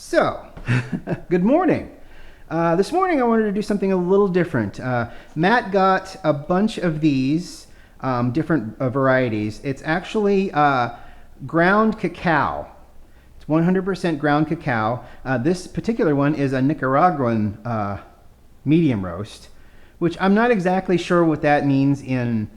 So, good morning. This morning I wanted to do something a little different. Matt got a bunch of these different varieties. It's actually ground cacao. It's 100% ground cacao. This particular one is a Nicaraguan medium roast, which I'm not exactly sure what that means in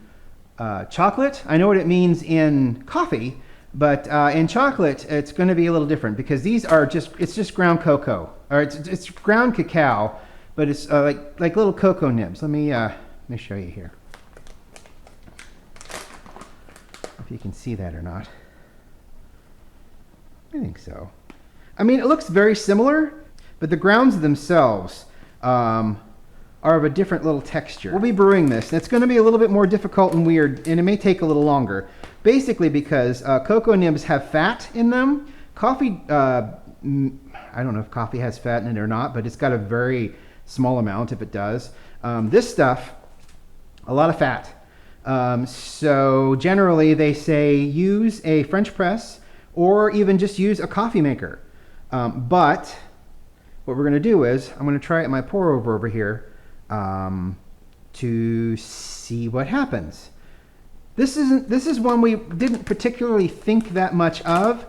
chocolate. I know what it means in coffee. But in chocolate, it's going to be a little different because these are it's just ground cocoa, or it's ground cacao, but it's like little cocoa nibs. Let me show you here. If you can see that or not. I think so. I mean, it looks very similar, but the grounds themselves are of a different little texture. We'll be brewing this, and it's going to be a little bit more difficult and weird, and it may take a little longer. Basically because cocoa nibs have fat in them. Coffee, I don't know if coffee has fat in it or not, but it's got a very small amount if it does. This stuff, a lot of fat. So generally they say use a French press or even just use a coffee maker. But what we're going to do is I'm going to try it in my pour over here to see what happens. This is one we didn't particularly think that much of,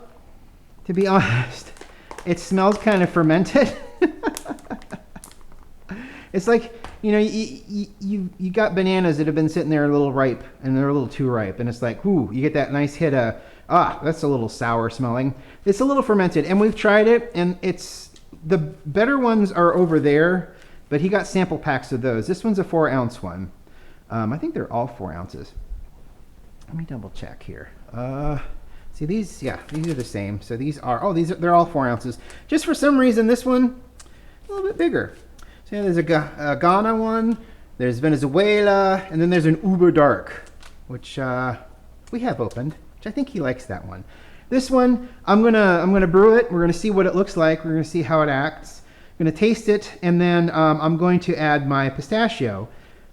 to be honest. It smells kind of fermented. It's like, you know, you got bananas that have been sitting there a little ripe, and they're a little too ripe, and it's like, ooh, you get that nice hit of, that's a little sour smelling. It's a little fermented, and we've tried it, and the better ones are over there, but he got sample packs of those. This one's a 4-ounce one. I think they're all 4 ounces. Let me double check here. See these? Yeah, these are the same. So these are, they're all 4 ounces. Just for some reason, this one, a little bit bigger. So yeah, there's a Ghana one, there's Venezuela, and then there's an Uber Dark, which we have opened, which I think he likes that one. This one, I'm gonna brew it. We're gonna see what it looks like. We're gonna see how it acts. I'm gonna taste it, and then I'm going to add my pistachio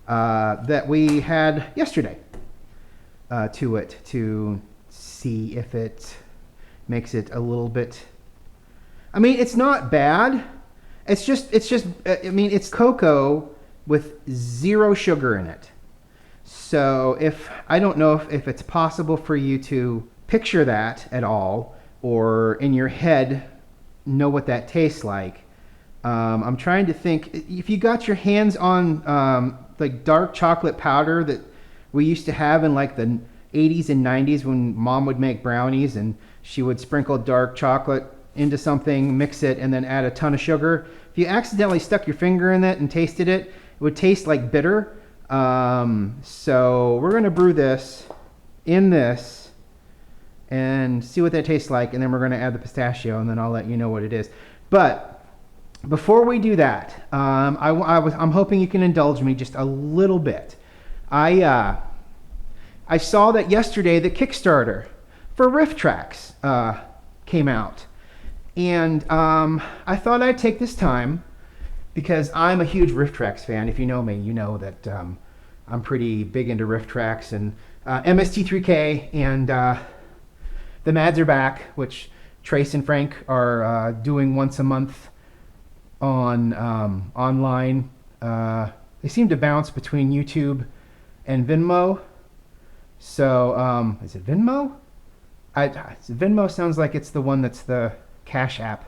that we had yesterday. To it to see if it makes it a little bit. I mean, it's not bad. It's just. I mean, it's cocoa with 0 sugar in it. So I don't know if it's possible for you to picture that at all, or in your head know what that tastes like. I'm trying to think. If you got your hands on like dark chocolate powder that we used to have in like the 80s and 90s when Mom would make brownies and she would sprinkle dark chocolate into something, mix it, and then add a ton of sugar. If you accidentally stuck your finger in it and tasted it, it would taste like bitter. So we're going to brew this in this and see what that tastes like, and then we're going to add the pistachio, and then I'll let you know what it is. But before we do that, I'm hoping you can indulge me just a little bit. I saw that yesterday the Kickstarter for RiffTrax came out. And I thought I'd take this time, because I'm a huge RiffTrax fan. If you know me, you know that I'm pretty big into RiffTrax and MST3K, and the Mads are back, which Trace and Frank are doing once a month on online. They seem to bounce between YouTube and Venmo. So, is it Venmo? Venmo sounds like it's the one that's the Cash App.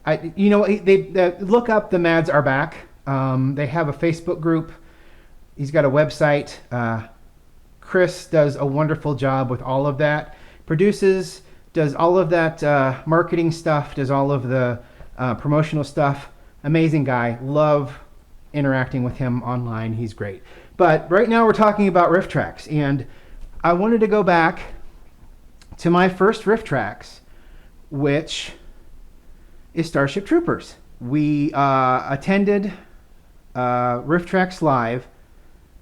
They look up the Mads are back. They have a Facebook group. He's got a website. Chris does a wonderful job with all of that. Produces, does all of that marketing stuff, does all of the promotional stuff. Amazing guy. Love interacting with him online. He's great. But right now we're talking about RiffTrax, and I wanted to go back to my first RiffTrax, which is Starship Troopers. We attended RiffTrax Live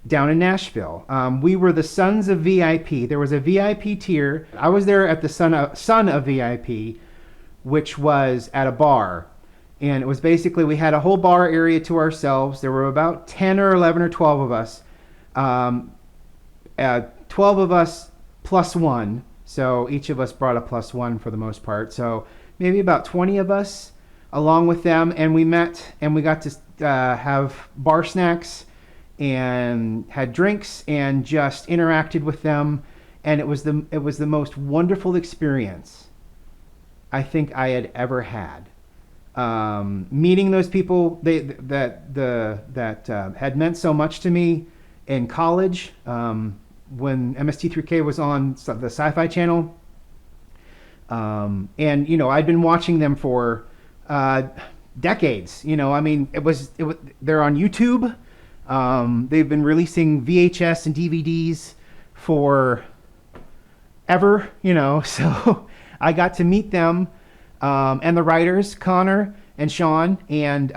down in Nashville. We were the Sons of VIP. There was a VIP tier. I was there at the Son of VIP, which was at a bar. And it was basically, we had a whole bar area to ourselves. There were about 10 or 11 or 12 of us. 12 of us plus one. So each of us brought a +1 for the most part. So maybe about 20 of us along with them, and we met and we got to have bar snacks and had drinks and just interacted with them, and it was the most wonderful experience I think I had ever had. Meeting those people that had meant so much to me in college, when MST3K was on the Sci-Fi Channel, and I'd been watching them for decades. I mean, they're on YouTube. They've been releasing VHS and DVDs for ever. So I got to meet them, and the writers, Connor and Sean and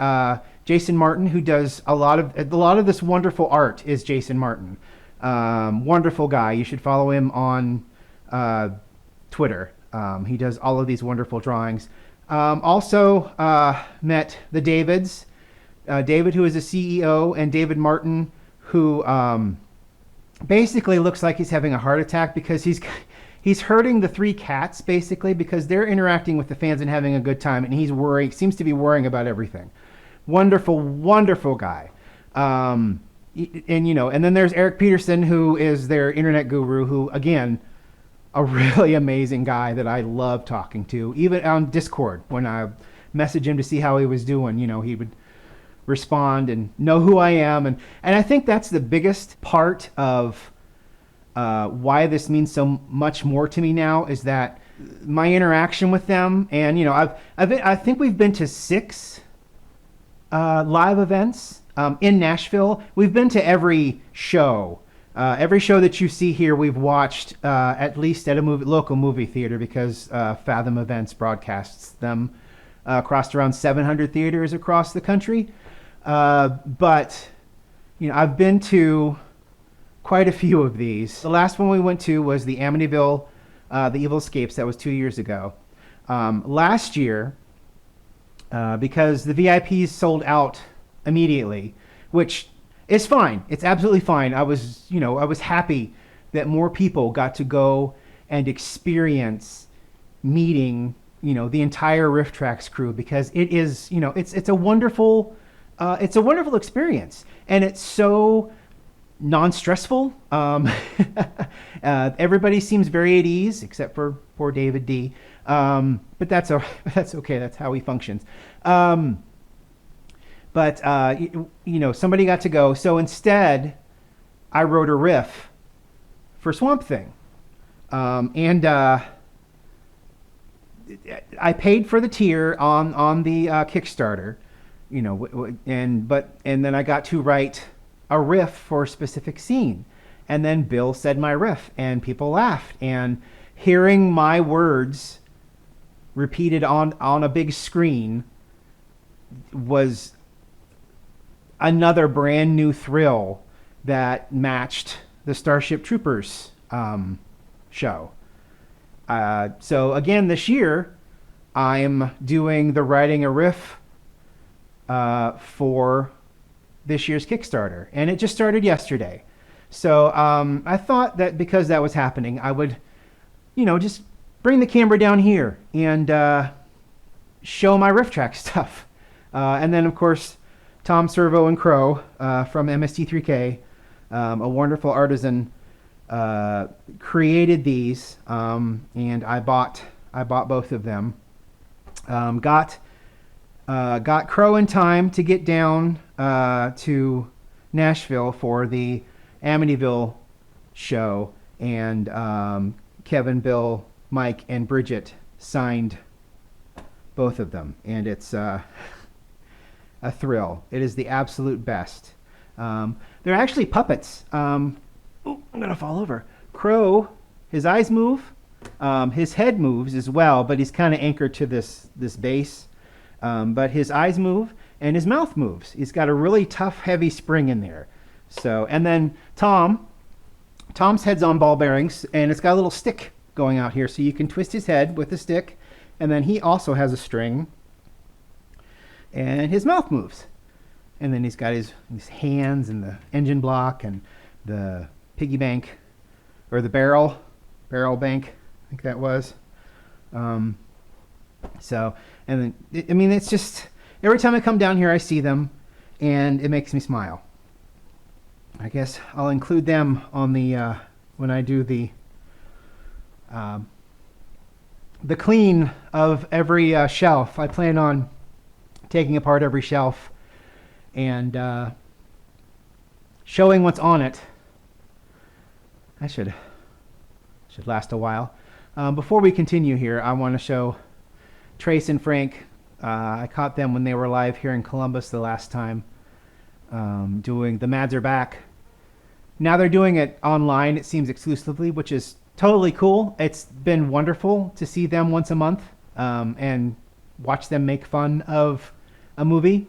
Jason Martin, who does a lot of this wonderful art, is Jason Martin. Wonderful guy. You should follow him on Twitter. He does all of these wonderful drawings. Also met the Davids, David, who is a CEO, and David Martin, who basically looks like he's having a heart attack because he's hurting the three cats, basically, because they're interacting with the fans and having a good time, and seems to be worrying about everything. Wonderful, wonderful guy. And then there's Eric Peterson, who is their internet guru, who, again, a really amazing guy that I love talking to. Even on Discord, when I message him to see how he was doing, he would respond and know who I am. And I think that's the biggest part of why this means so much more to me now, is that my interaction with them. And, I think we've been to 6 live events in Nashville. We've been to every show. Every show that you see here, we've watched at least at a local movie theater, because Fathom Events broadcasts them across around 700 theaters across the country. But I've been to quite a few of these. The last one we went to was the Amityville, The Evil Escapes. That was 2 years ago. Last year, because the VIPs sold out immediately, which is fine. It's absolutely fine. I was happy that more people got to go and experience meeting, the entire Riff Tracks crew, because it is, it's a wonderful experience, and it's so non-stressful. Everybody seems very at ease, except for poor David D. But that's okay. That's how he functions. But somebody got to go. So instead, I wrote a riff for Swamp Thing, and I paid for the tier on the Kickstarter, and then I got to write a riff for a specific scene, and then Bill said my riff, and people laughed, and hearing my words repeated on a big screen was another brand new thrill that matched the Starship Troopers show. So again, this year, I'm doing the writing a riff for this year's Kickstarter, and it just started yesterday. So I thought that because that was happening, I would, just bring the camera down here and show my Riff Track stuff. And then, of course, Tom Servo and Crow from MST3K, a wonderful artisan, created these, and I bought both of them. Got Crow in time to get down to Nashville for the Amityville show, and Kevin, Bill, Mike, and Bridget signed both of them, and it's a thrill. It is the absolute best. They're actually puppets. I'm gonna fall over. Crow, his eyes move, his head moves as well, but he's kind of anchored to this base. But his eyes move and his mouth moves. He's got a really tough, heavy spring in there. So, and then Tom's head's on ball bearings, and it's got a little stick going out here, so you can twist his head with the stick, and then he also has a string, and his mouth moves. And then he's got his hands and the engine block and the piggy bank, or the barrel bank, I think that was. So, and then, I mean, it's just every time I come down here, I see them, and it makes me smile. I guess I'll include them on the when I do um, the clean of every shelf. I plan on taking apart every shelf and showing what's on it. I should last a while. Before we continue here, I want to show Trace and Frank. I caught them when they were live here in Columbus the last time, doing The Mads Are Back. Now they're doing it online, it seems, exclusively, which is totally cool. It's been wonderful to see them once a month and watch them make fun of a movie.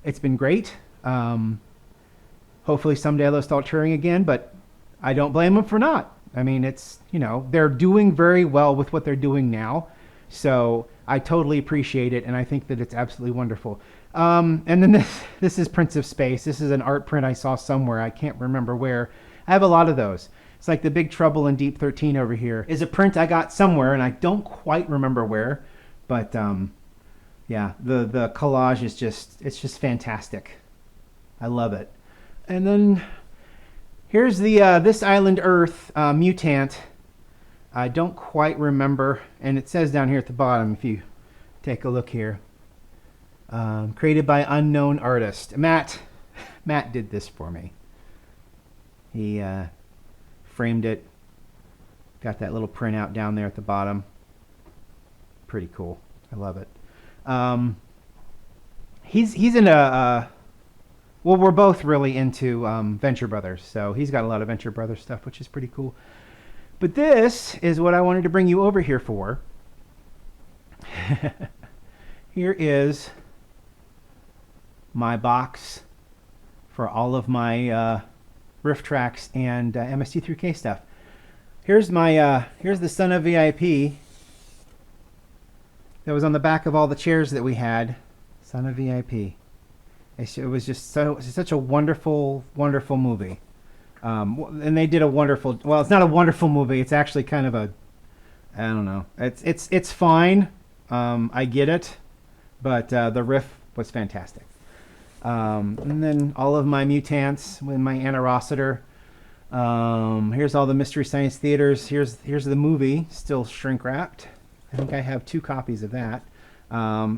It's been great. Hopefully someday they'll start touring again, but I don't blame them for not. I mean, it's, you know, they're doing very well with what they're doing now. So I totally appreciate it, and I think that it's absolutely wonderful. And then this is Prince of Space. This is an art print I saw somewhere. I can't remember where. I have a lot of those. It's like the Big Trouble in Deep 13 over here is a print I got somewhere, and I don't quite remember where. But yeah, the collage is it's just fantastic. I love it. And then here's the This Island Earth Mutant. I don't quite remember, and it says down here at the bottom, if you take a look here, created by unknown artist. Matt did this for me. He framed it, got that little printout down there at the bottom. Pretty cool. I love it. He's in well, we're both really into Venture Brothers, so he's got a lot of Venture Brothers stuff, which is pretty cool. But this is what I wanted to bring you over here for. Here is my box for all of my RiffTrax and MST3K stuff. Here's my here's the Son of VIP that was on the back of all the chairs that we had. Son of VIP. It was just such a wonderful, wonderful movie. And they did a wonderful. Well, it's not a wonderful movie. It's actually kind of a. I don't know. It's fine. I get it, but the riff was fantastic. And then all of my mutants with my Anarositor. Here's all the Mystery Science Theaters. Here's the movie, still shrink wrapped. I think I have 2 copies of that.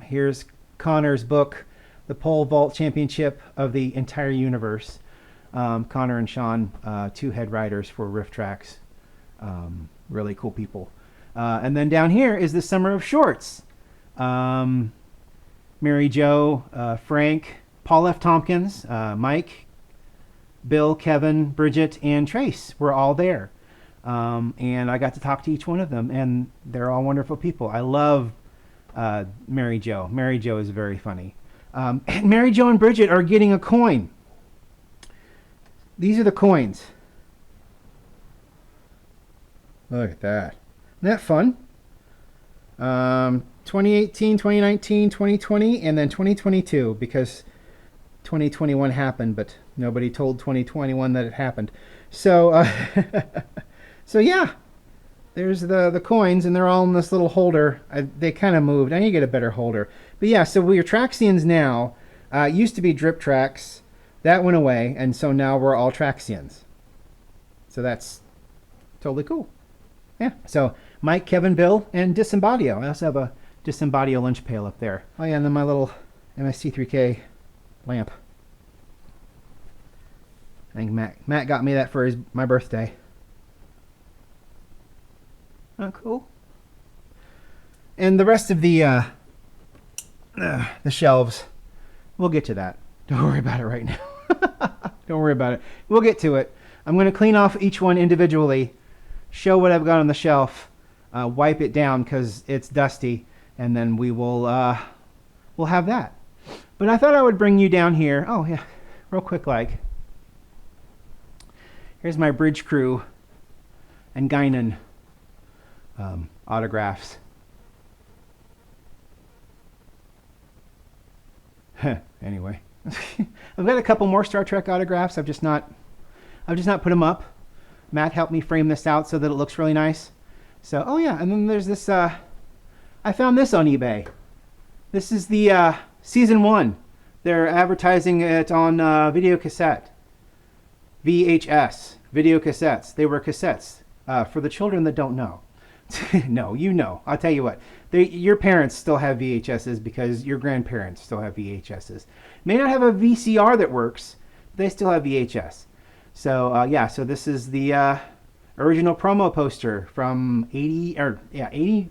Here's Connor's book, The Pole Vault Championship of the Entire Universe. Connor and Sean, 2 head writers for RiffTrax. Really cool people. And then down here is the Summer of Shorts. Mary Jo, Frank, Paul F. Tompkins, Mike, Bill, Kevin, Bridget, and Trace were all there. And I got to talk to each one of them, and they're all wonderful people. I love Mary Jo. Mary Jo is very funny. And Mary Jo and Bridget are getting a coin. These are the coins. Look at that. Isn't that fun? 2018, 2019, 2020, and then 2022, because 2021 happened, but nobody told 2021 that it happened. So, so yeah, there's the coins, and they're all in this little holder. They kind of moved. I need to get a better holder. But yeah, so we're Traxians now. It used to be Drip Tracks. That went away, and so now we're all Traxians. So that's totally cool. Yeah, so Mike, Kevin, Bill, and Disembodio. I also have a Disembodio lunch pail up there. Oh yeah, and then my little MST3K lamp. I think Matt got me that for my birthday. Oh, cool. And the rest of the shelves, we'll get to that. Don't worry about it right now. Don't worry about it. We'll get to it. I'm going to clean off each one individually, show what I've got on the shelf, wipe it down because it's dusty, and then we'll have that. But I thought I would bring you down here. Oh yeah, real quick like. Here's my Bridge Crew and Guinan autographs. Anyway, I've got a couple more Star Trek autographs. I've just not put them up. Matt helped me frame this out so that it looks really nice. So, oh yeah, and then there's this I found this on eBay. This is the season 1. They're advertising it on video cassette. VHS. Video cassettes. They were cassettes. For the children that don't know. No, you know. I'll tell you what. Your parents still have VHSs because your grandparents still have VHSs. May not have a VCR that works, but they still have VHS. So yeah, so this is the original promo poster from 88,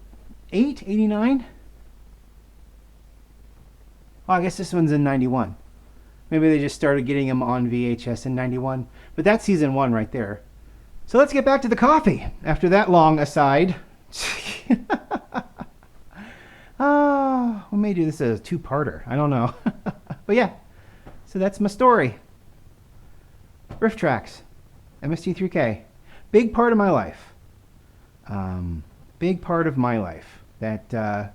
89? Well, I guess this one's in 91. Maybe they just started getting them on VHS in 91. But that's season 1 right there. So let's get back to the coffee after that long aside. We may do this as a 2-parter. I don't know. But yeah, so that's my story. RiffTrax, MST3K. Big part of my life. Big part of my life that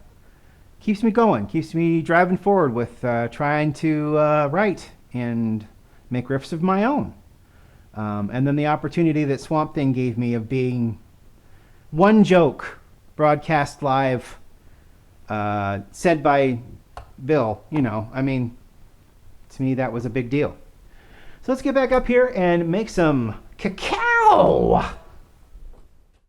keeps me going, keeps me driving forward with trying to write and make riffs of my own. And then the opportunity that Swamp Thing gave me of being one joke broadcast live, said by Bill. You know, I mean, to me that was a big deal. So let's get back up here and make some cacao.